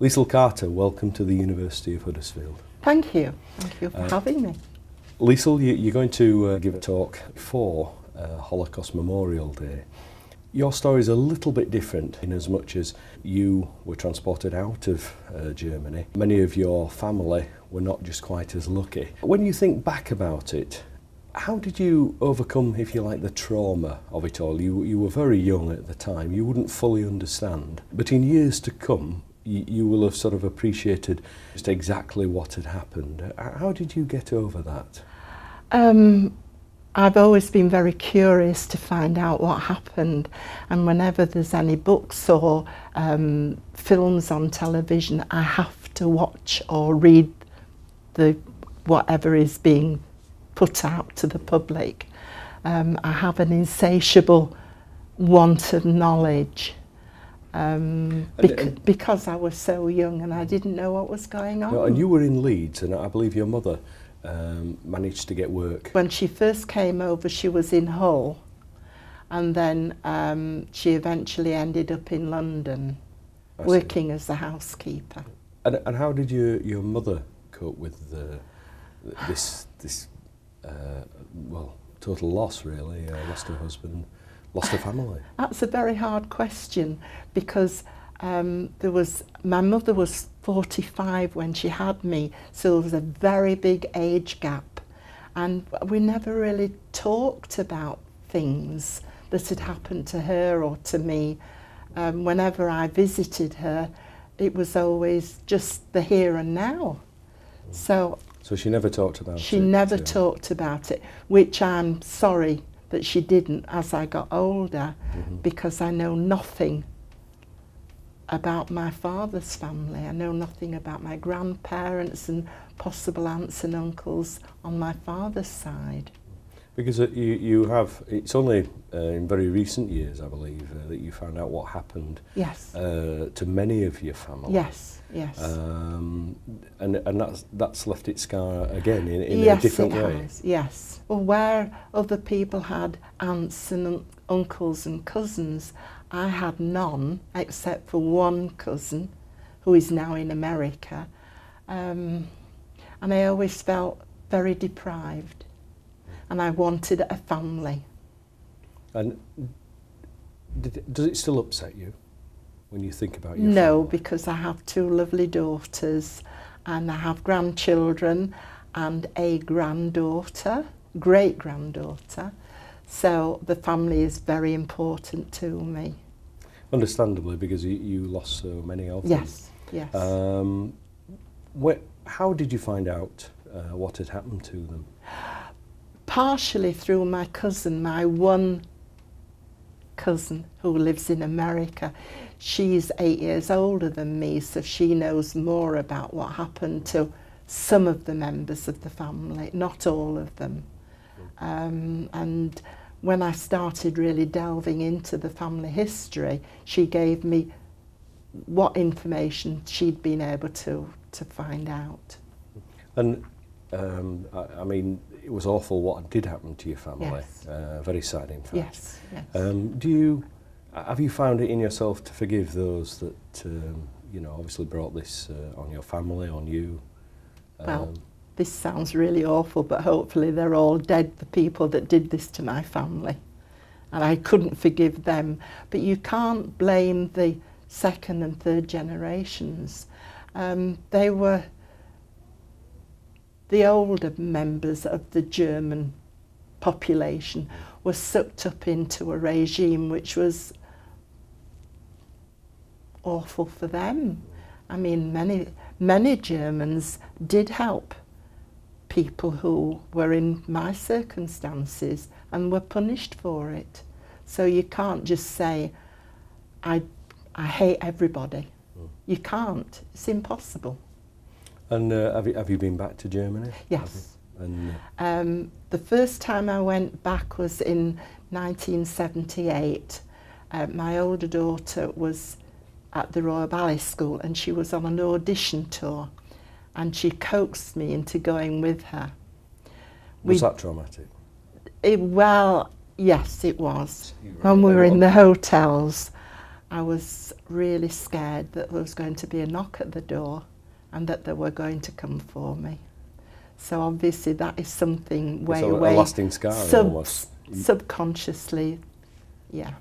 Leisel Carter, welcome to the University of Huddersfield. Thank you. Thank you for having me. Leisel, you're going to give a talk for Holocaust Memorial Day. Your story is a little bit different in as much as you were transported out of Germany. Many of your family were not just quite as lucky. When you think back about it, how did you overcome, if you like, the trauma of it all? You were very young at the time, you wouldn't fully understand. But in years to come, you will have sort of appreciated just exactly what had happened. How did you get over that? I've always been very curious to find out what happened, and whenever there's any books or films on television, I have to watch or read whatever is being put out to the public. I have an insatiable want of knowledge because I was so young and I didn't know what was going on. And you were in Leeds, and I believe your mother managed to get work. When she first came over, she was in Hull, and then she eventually ended up in London working as a housekeeper. And how did your mother cope with this well, total loss, really? Lost her husband, lost her family. That's a very hard question, because my mother was 45 when she had me, so there was a very big age gap, and we never really talked about things that had happened to her or to me. Whenever I visited her, it was always just the here and now. So she never talked about it? She never talked about it, which I'm sorry that she didn't as I got older, because I know nothing about my father's family. I know nothing about my grandparents and possible aunts and uncles on my father's side. Because you have, it's only in very recent years, I believe, that you found out what happened. Yes. To many of your family. Yes, yes. And that's left its scar again in yes, a different it way. Has, yes. Well, where other people had aunts and uncles and cousins, I had none except for one cousin who is now in America, and I always felt very deprived, and I wanted a family. And does it still upset you when you think about your No, family? because I have two lovely daughters, and I have grandchildren and a granddaughter, great-granddaughter. So the family is very important to me. Understandably, because you lost so many of them. Yes, yes. How did you find out what had happened to them? Partially through my cousin, my one cousin who lives in America. She's 8 years older than me, so she knows more about what happened to some of the members of the family, not all of them. And when I started really delving into the family history, she gave me what information she'd been able to find out. And I mean, it was awful what did happen to your family. Yes. Very sad, in fact. Yes, yes. Have you found it in yourself to forgive those that obviously brought this on your family, on you? Well, this sounds really awful, but hopefully they're all dead, the people that did this to my family. And I couldn't forgive them. But you can't blame the second and third generations. They were the older members of the German population were sucked up into a regime which was awful for them. I mean, many Germans did help people who were in my circumstances and were punished for it. So you can't just say, I hate everybody. You can't. It's impossible. And have you been back to Germany? Yes. And the first time I went back was in 1978. My older daughter was at the Royal Ballet School, and she was on an audition tour, and she coaxed me into going with her. Was that traumatic? Well, yes, it was. When we were in the hotels, I was really scared that there was going to be a knock at the door and that they were going to come for me. So obviously that is something way a lasting scar almost. Subconsciously, yeah.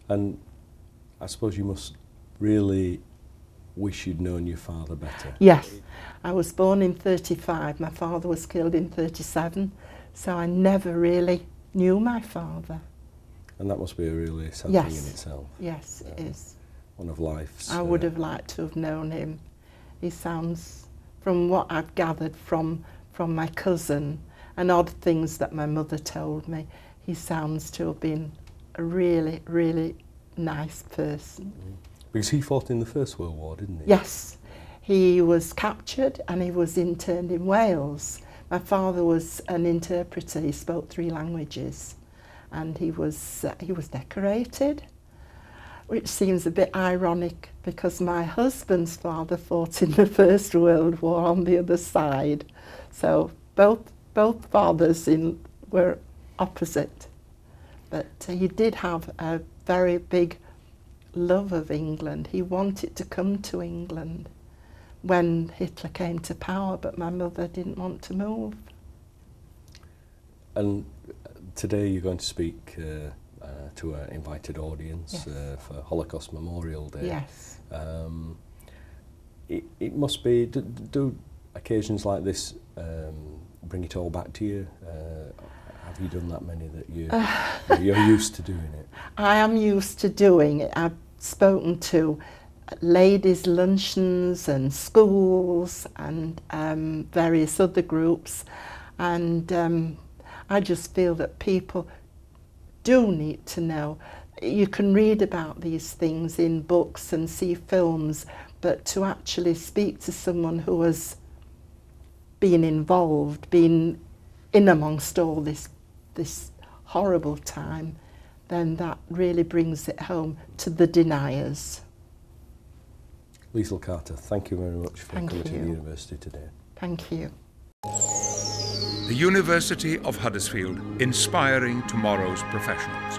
And I suppose you must really wish you'd known your father better. Yes, I was born in 35, my father was killed in 37, so I never really knew my father. And that must be a really sad Yes. thing in itself. Yes, it is. One of life's... I would have liked to have known him. He sounds, from what I've gathered from my cousin and odd things that my mother told me, he sounds to have been a really, really nice person. Because he fought in the First World War, didn't he? Yes, he was captured and he was interned in Wales. My father was an interpreter, he spoke 3 languages, and he was decorated, which seems a bit ironic because my husband's father fought in the First World War on the other side. So both fathers were opposite. But he did have a very big love of England. He wanted to come to England when Hitler came to power, but my mother didn't want to move. And today you're going to speak to an invited audience, yes, for Holocaust Memorial Day. Yes. It must be, do occasions like this bring it all back to you? Have you done that many that you're used to doing it? I am used to doing it. I've spoken to ladies' luncheons and schools and various other groups, and I just feel that people do need to know. You can read about these things in books and see films, but to actually speak to someone who has been involved, been in amongst all this horrible time, then that really brings it home to the deniers. Leisel Carter, thank you very much for coming to the university today. Thank you. The University of Huddersfield, inspiring tomorrow's professionals.